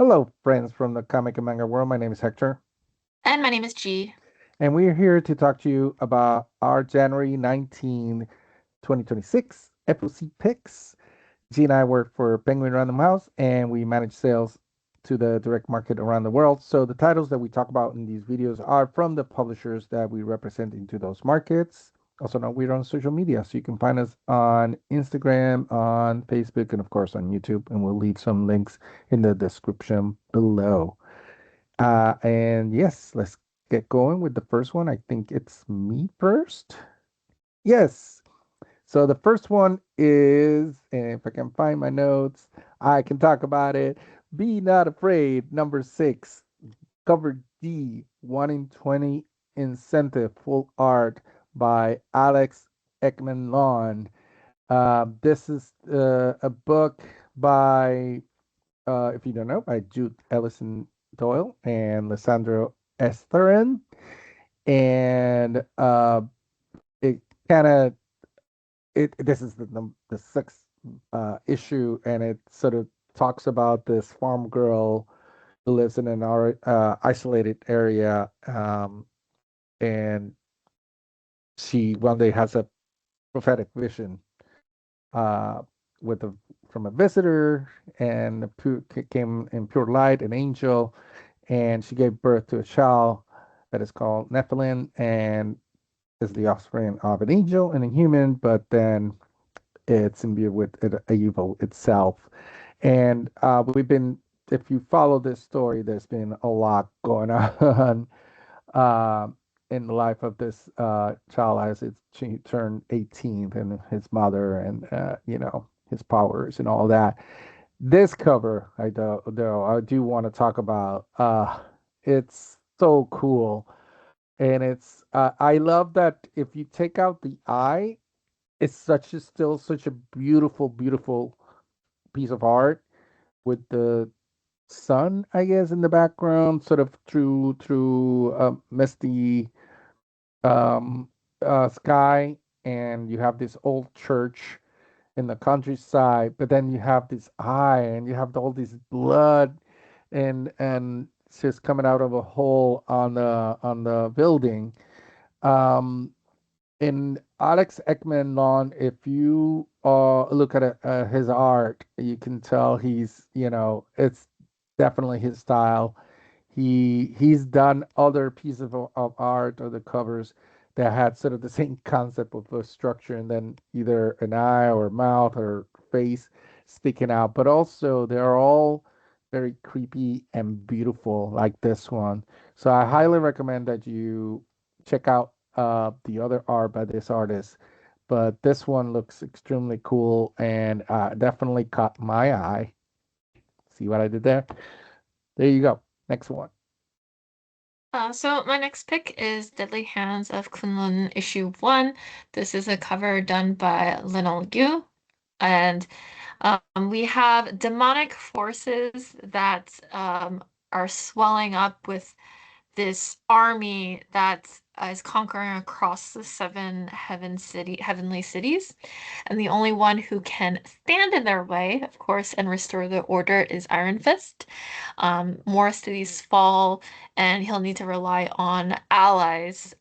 Hello, friends from the comic and manga world. My name is Hector, And my name is G. and we're here to talk to you about our January 19, 2026 FOC picks. G and I work for Penguin Random House, and we manage sales to the direct market around the world. So the titles that we talk about in these videos are from the publishers that we represent into those markets. Also, now we're on social media, so you can find us on Instagram, on Facebook, and of course on YouTube. And we'll leave some links in the description below. And yes, let's get going with the first one. I think it's me first. Yes. So the first one is, and if I can find my notes, I can talk about it. Be Not Afraid, number six, cover D, 1 in 20 incentive, full art by Alex Ekman Lawn. This is a book by if you don't know, by Jude Ellison Doyle and Lissandro Esterin. And it kind of it this is the sixth issue, and it sort of talks about this farm girl who lives in an isolated area, and she one day has a prophetic vision uh, with a from a visitor, and came in pure light, an angel, and she gave birth to a child that is called Nephilim, and is the offspring of an angel and a human, but then it's imbued with a evil itself. And we've been, if you follow this story, there's been a lot going on uh, in the life of this child as she turned 18, and his mother, and his powers and all that. This cover, I do want to talk about. It's so cool, and it's I love that if you take out the eye, it's still such a beautiful, beautiful piece of art with the sun, I guess, in the background, sort of through misty um, sky, and you have this old church in the countryside, but then you have this eye, and you have all this blood, and it's just coming out of a hole on the building. Um, in Alex Ekman Lawn, if you look at his art, you can tell it's definitely his style. He's done other pieces of art or the covers that had sort of the same concept of a structure, and then either an eye or mouth or face sticking out, but also they're all very creepy and beautiful like this one. So I highly recommend that you check out the other art by this artist. But this one looks extremely cool, and definitely caught my eye. See what I did there? There you go. Next one. So my next pick is Deadly Hands of Kunlun issue 1. This is a cover done by Lionel Yu. And we have demonic forces that are swelling up with this army that is conquering across the heavenly cities. And the only one who can stand in their way, of course, and restore the order is Iron Fist. More cities fall, and he'll need to rely on allies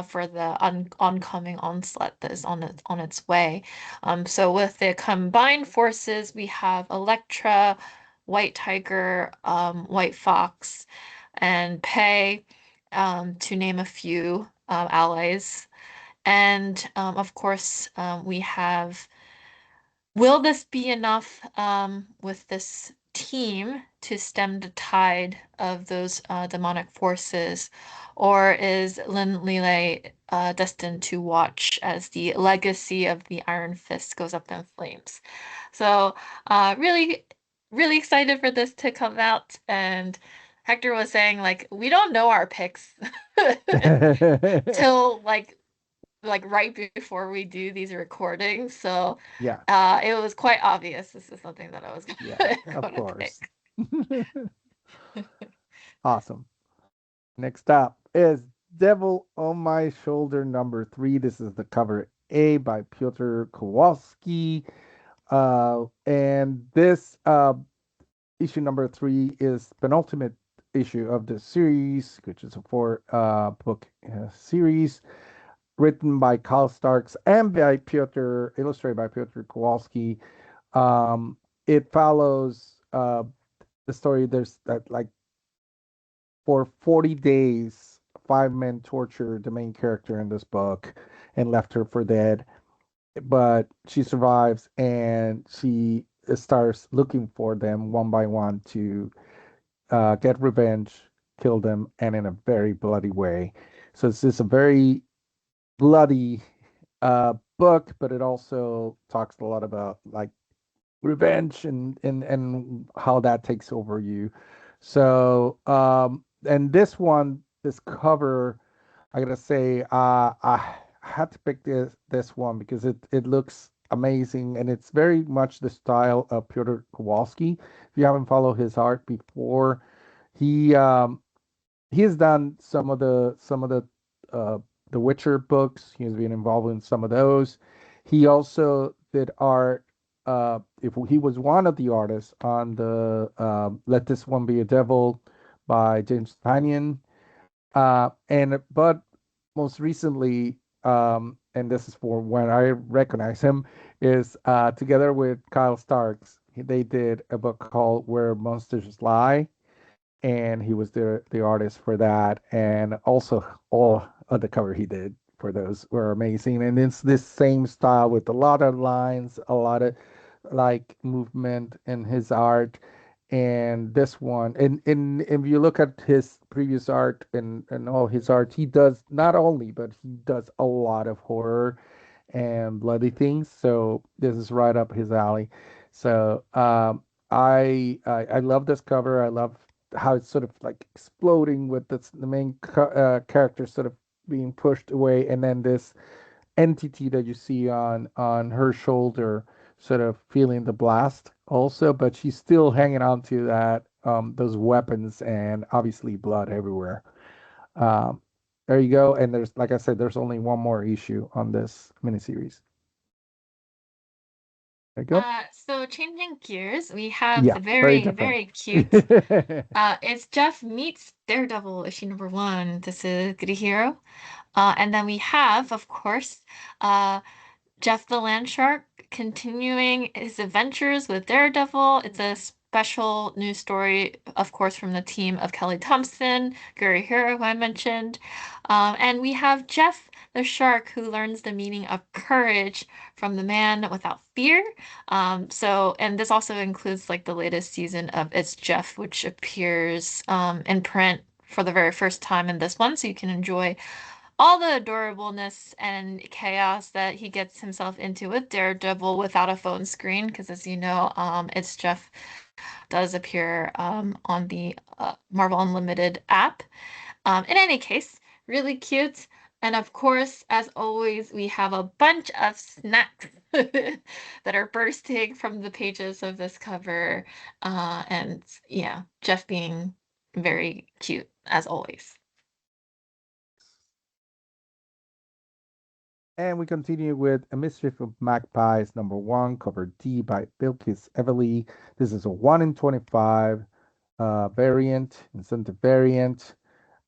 for the oncoming onslaught that is on its way. So with the combined forces, we have Elektra, White Tiger, White Fox, and Pei, to name a few allies. And of course, we have, will this be enough with this team to stem the tide of those demonic forces? Or is Lin Lile destined to watch as the legacy of the Iron Fist goes up in flames? So, really, really excited for this to come out. And Hector was saying, like, we don't know our picks till like right before we do these recordings. So, Yeah, it was quite obvious this is something that I was yeah, of gonna course. pick. Awesome. Next up is Devil on My Shoulder number three. This is the cover A by Piotr Kowalski. And this issue number 3 is penultimate issue of the series, which is a 4 book series written by Kyle Starks and by Piotr, illustrated by Piotr Kowalski. It follows the story. There's that, like, for 40 days, 5 men tortured the main character in this book and left her for dead. But she survives and she starts looking for them one by one to get revenge, kill them, and in a very bloody way. So it's just a very bloody book, but it also talks a lot about, like, revenge and how that takes over you. So and this one, this cover, I gotta say, I had to pick this one because it looks amazing and it's very much the style of Pyotr Kowalski. If you haven't followed his art before, he he has done uh, the Witcher books. He has been involved in some of those. He also did art. If he was one of the artists on the "Let This One Be a Devil" by James Tynion, and but most recently, and this is for when I recognize him, is together with Kyle Starks. They did a book called "Where Monsters Lie," and he was the artist for that, and also all of the cover he did for those were amazing. And it's this same style with a lot of lines, a lot of, like, movement in his art. And this one, and if you look at his previous art and all his art, he does not only, but he does a lot of horror and bloody things. So this is right up his alley. So I love this cover. I love how it's sort of like exploding with the main character sort of being pushed away, and then this entity that you see on her shoulder sort of feeling the blast also, but she's still hanging on to that those weapons and obviously blood everywhere. Um, there you go. And there's, like I said, there's only one more issue on this miniseries. There you go. So changing gears, we have Yeah, the very very, different. very cute. It's Jeff meets Daredevil, issue number 1. This is Good Hero. And then we have, of course, uh, Jeff the Land Shark continuing his adventures with Daredevil. It's a special news story, of course, from the team of Kelly Thompson, Gary Hero, who I mentioned. And we have Jeff the Shark, who learns the meaning of courage from the man without fear. And this also includes, like, the latest season of It's Jeff, which appears in print for the very first time in this one, so you can enjoy all the adorableness and chaos that he gets himself into with Daredevil without a phone screen, because as you know, It's Jeff does appear on the Marvel Unlimited app. In any case, really cute. And of course, as always, we have a bunch of snacks that are bursting from the pages of this cover. And yeah, Jeff being very cute as always. And we continue with A Mischief of Magpies, number 1, cover D by Bilkis Everly. This is a 1 in 25 variant, incentive variant.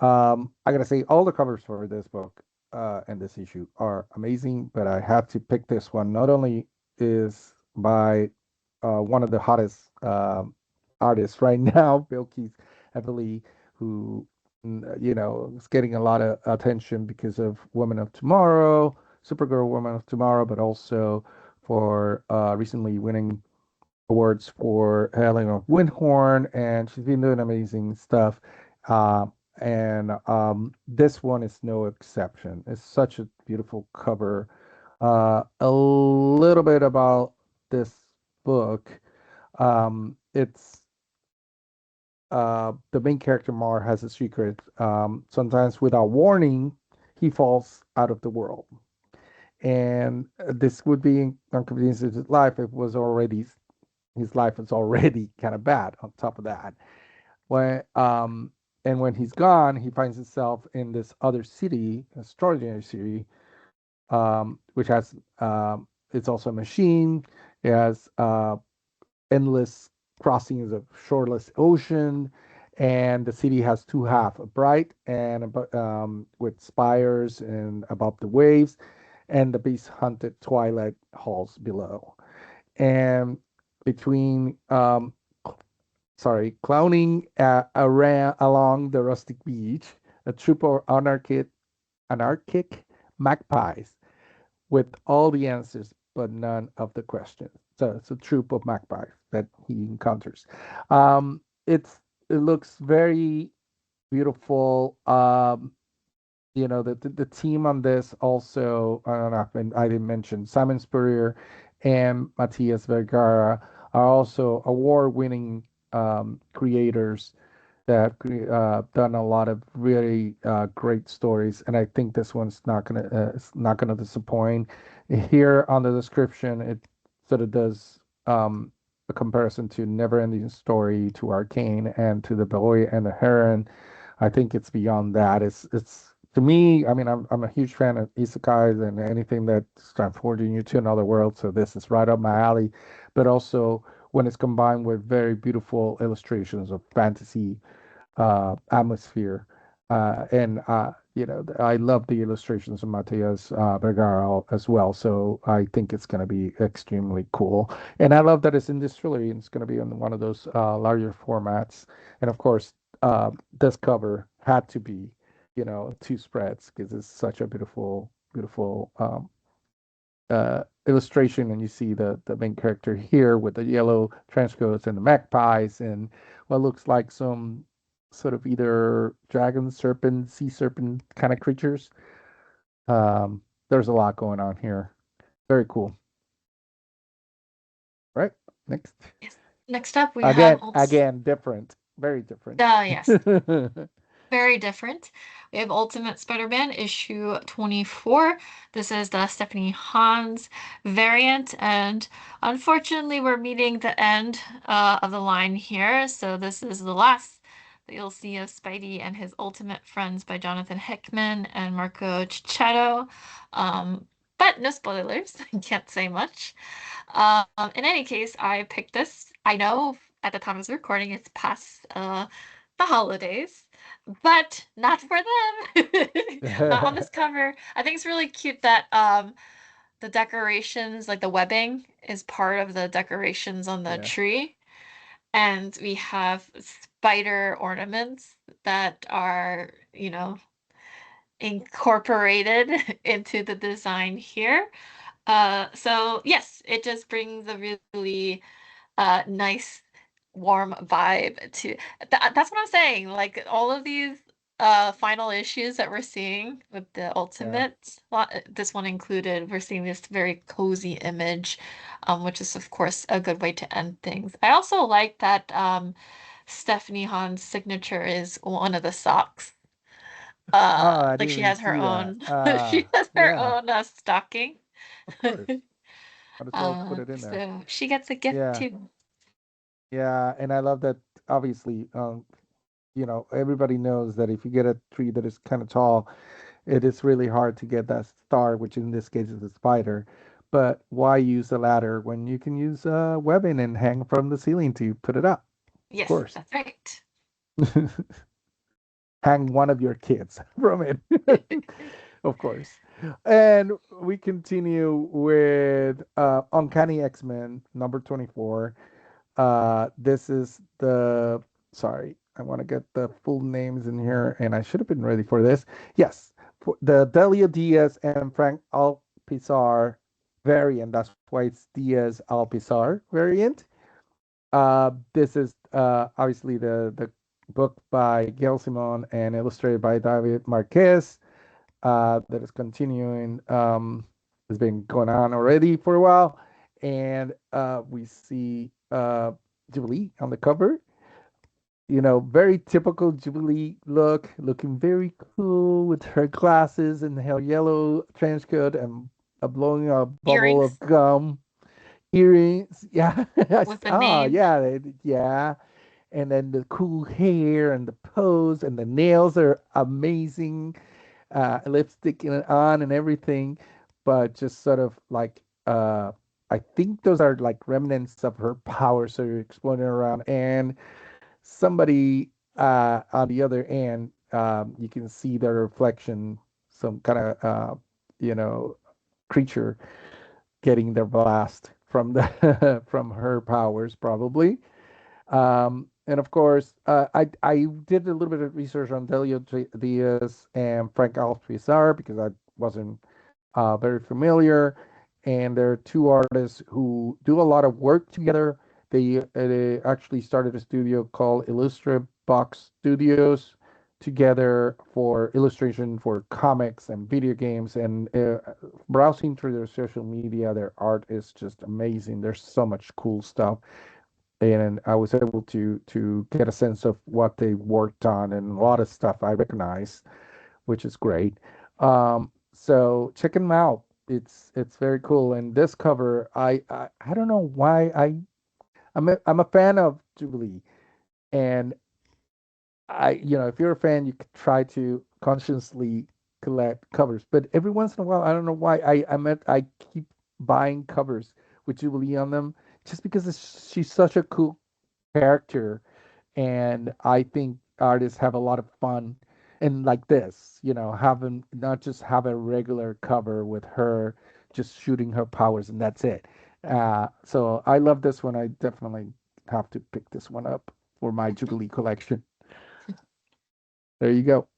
I gotta say, all the covers for this book and this issue are amazing, but I had to pick this one. Not only is by one of the hottest artists right now, Bill Keith Everly, who is getting a lot of attention because of Women of Tomorrow, Supergirl, Women of Tomorrow, but also for recently winning awards for Hailing of Windhorn, and she's been doing amazing stuff. Uh, and this one is no exception. It's such a beautiful cover. A little bit about this book. It's the main character Mar has a secret. Sometimes without warning, he falls out of the world, and this would be inconvenience to his life. It was already his life is already kind of bad on top of that. When and when he's gone, he finds himself in this other city, extraordinary city, which has it's also a machine. It has endless. crossings of shoreless ocean, and the city has two halves, a bright and with spires and above the waves, and the beast hunted twilight halls below. And between clowning around along the rustic beach, a troop of anarchic magpies with all the answers but none of the questions. So it's a troop of magpies that he encounters. Um, it looks very beautiful. The team on this also, I don't know if I didn't mention Simon Spurrier and Matias Vergara are also award-winning creators that have done a lot of really great stories, and I think this one's it's not gonna disappoint. Here on the description, it sort of does a comparison to Neverending Story, to Arcane, and to The Boy and the Heron. I think it's beyond that. It's to me. I mean, I'm a huge fan of isekais and anything that's transporting you to another world. So this is right up my alley. But also when it's combined with very beautiful illustrations of fantasy atmosphere. I love the illustrations of Matias Vergara as well. So I think it's going to be extremely cool. And I love that it's in distillery and it's going to be on one of those larger formats. And of course, this cover had to be, two spreads because it's such a beautiful, beautiful illustration, and you see the main character here with the yellow trench coats and the magpies and what looks like some sort of either dragon, serpent, sea serpent kind of creatures. There's a lot going on here. Very cool. Right. Next. Yes. Next up, we have Again, different. Very different. yes, very different. We have Ultimate Spider-Man issue 24. This is the Stephanie Hans variant, and unfortunately, we're meeting the end of the line here. So this is the last that you'll see of Spidey and his Ultimate Friends by Jonathan Hickman and Marco Cicchetto. But no spoilers. I can't say much. In any case, I picked this. I know at the time of this recording, it's past the holidays, but not for them. Not on this cover. I think it's really cute that the decorations, like the webbing, is part of the decorations on the Yeah. tree. And we have spider ornaments that are, incorporated into the design here. So yes, it just brings a really nice warm vibe to that's what I'm saying. Like all of these final issues that we're seeing with the Yeah. Ultimates, this one included, we're seeing this very cozy image, which is of course a good way to end things. I also like that Stephanie Hahn's signature is one of the socks. Oh, I Like didn't she even has her see that. own she has her Yeah, own stocking. of course. Might as well put it in there. So she gets a gift Yeah. too. Yeah, and I love that obviously everybody knows that if you get a tree that is kind of tall, it is really hard to get that star, which in this case is a spider. But why use a ladder when you can use webbing and hang from the ceiling to put it up? Of Yes, course. that's right. Hang one of your kids from it. Of course. And we continue with Uncanny X-Men number 24. This is the sorry, I want to get the full names in here, and I should have been ready for this. Yes, for the Delio Diaz and Frank Alpizar variant. That's why it's Diaz Alpizar variant. This is obviously the book by Gail Simon and illustrated by David Marquez. That is continuing. Has been going on already for a while, and we see Jubilee on the cover. Very typical Jubilee look, looking very cool with her glasses and her yellow trench coat and blowing a bubble Earrings of gum. Earrings, yeah. with a name. Yeah, yeah. And then the cool hair and the pose and the nails are amazing. Lipstick on and everything, but just sort of like I think those are like remnants of her powers that are exploding around, and somebody on the other end, you can see the reflection, some kind of you know creature getting their blast from the from her powers probably. And of course, I did a little bit of research on Delio Diaz and Frank Alcazar because I wasn't very familiar. And there are two artists who do a lot of work together. They actually started a studio called Illustra Box Studios together for illustration for comics and video games. And browsing through their social media, their art is just amazing. There's so much cool stuff, and I was able to get a sense of what they worked on, and a lot of stuff I recognize, which is great. So check them out. It's very cool. And this cover, I don't know why I'm a fan of Jubilee, and if you're a fan, you could try to consciously collect covers, but every once in a while, I don't know why I keep buying covers with Jubilee on them just because she's such a cool character, and I think artists have a lot of fun. And like this, having not just have a regular cover with her just shooting her powers and that's it. So I love this one. I definitely have to pick this one up for my Jubilee collection. There you go.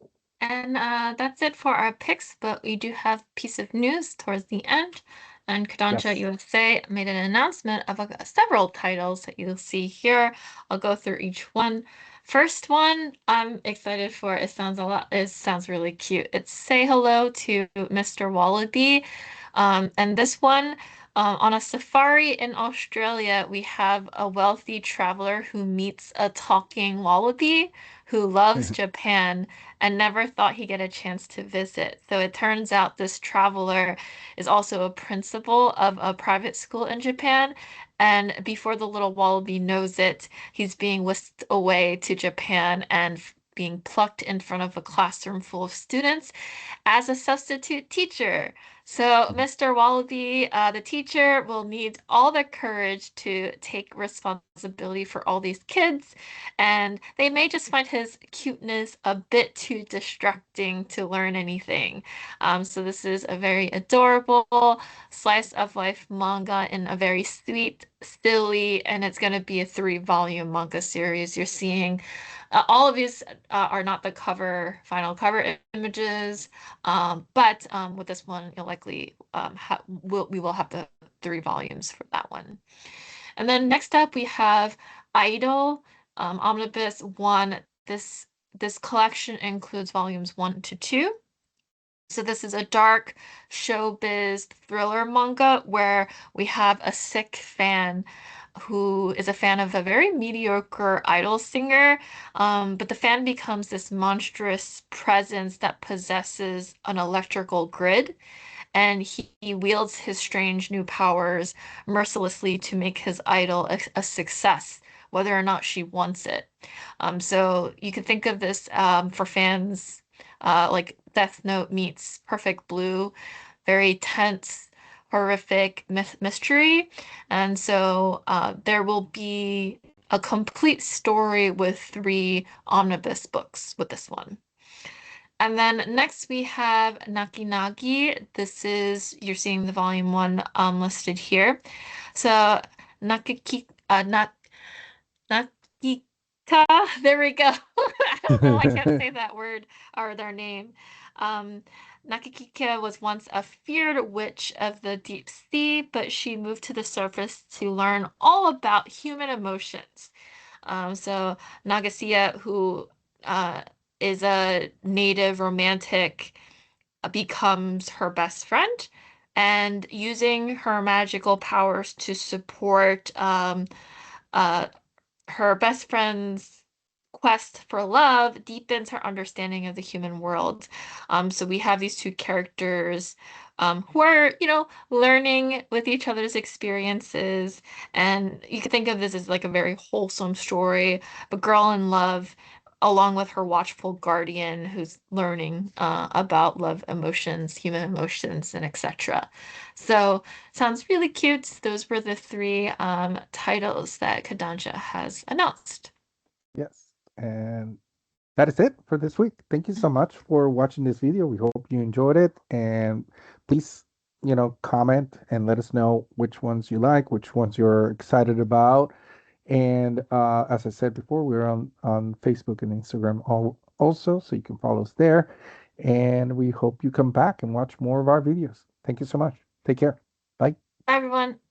And that's it for our picks, but we do have piece of news towards the end. And Kodansha Yes. USA made an announcement of several titles that you'll see here. I'll go through each one. First one I'm excited for. It sounds really cute. It's Say Hello to Mr. Wallaby. And this one, on a safari in Australia, we have a wealthy traveler who meets a talking wallaby who loves Japan and never thought he'd get a chance to visit. So it turns out this traveler is also a principal of a private school in Japan. And before the little wallaby knows it, he's being whisked away to Japan and being plucked in front of a classroom full of students as a substitute teacher. So Mr. Wallaby, the teacher, will need all the courage to take responsibility for all these kids, and they may just find his cuteness a bit too distracting to learn anything. So this is a very adorable slice of life manga in a very sweet, silly, and it's going to be a three-volume manga series. You're seeing all of these are not the final cover images, but with this one, you'll likely we will have the three volumes for that one. And then next up, we have Idol Omnibus 1. This collection includes volumes 1 to 2. So this is a dark showbiz thriller manga where we have a sick fan who is a fan of a very mediocre idol singer, but the fan becomes this monstrous presence that possesses an electrical grid, and he wields his strange new powers mercilessly to make his idol a success, whether or not she wants it. So you could think of this for fans like Death Note meets Perfect Blue, very tense, horrific mystery. And so there will be a complete story with three omnibus books with this one. And then next we have Naki Nagi. You're seeing the volume one listed here. So Nakiki, Nakika, there we go. I don't know, I can't say that word or their name. Um, Nakikika was once a feared witch of the deep sea, but she moved to the surface to learn all about human emotions. So Nagasia, who uh, is a native romantic, becomes her best friend, and using her magical powers to support uh, her best friend's quest for love deepens her understanding of the human world. So we have these two characters who are, learning with each other's experiences. And you could think of this as like a very wholesome story, but girl in love. along with her watchful guardian who's learning about love emotions, human emotions, and etc. So sounds really cute. Those were the three titles that Kodansha has announced. Yes. And that is it for this week. Thank you so much for watching this video. We hope you enjoyed it. And please, comment and let us know which ones you like, which ones you're excited about. And as I said before, we're on Facebook and Instagram also, so you can follow us there. And we hope you come back and watch more of our videos. Thank you so much. Take care. Bye. Bye, everyone.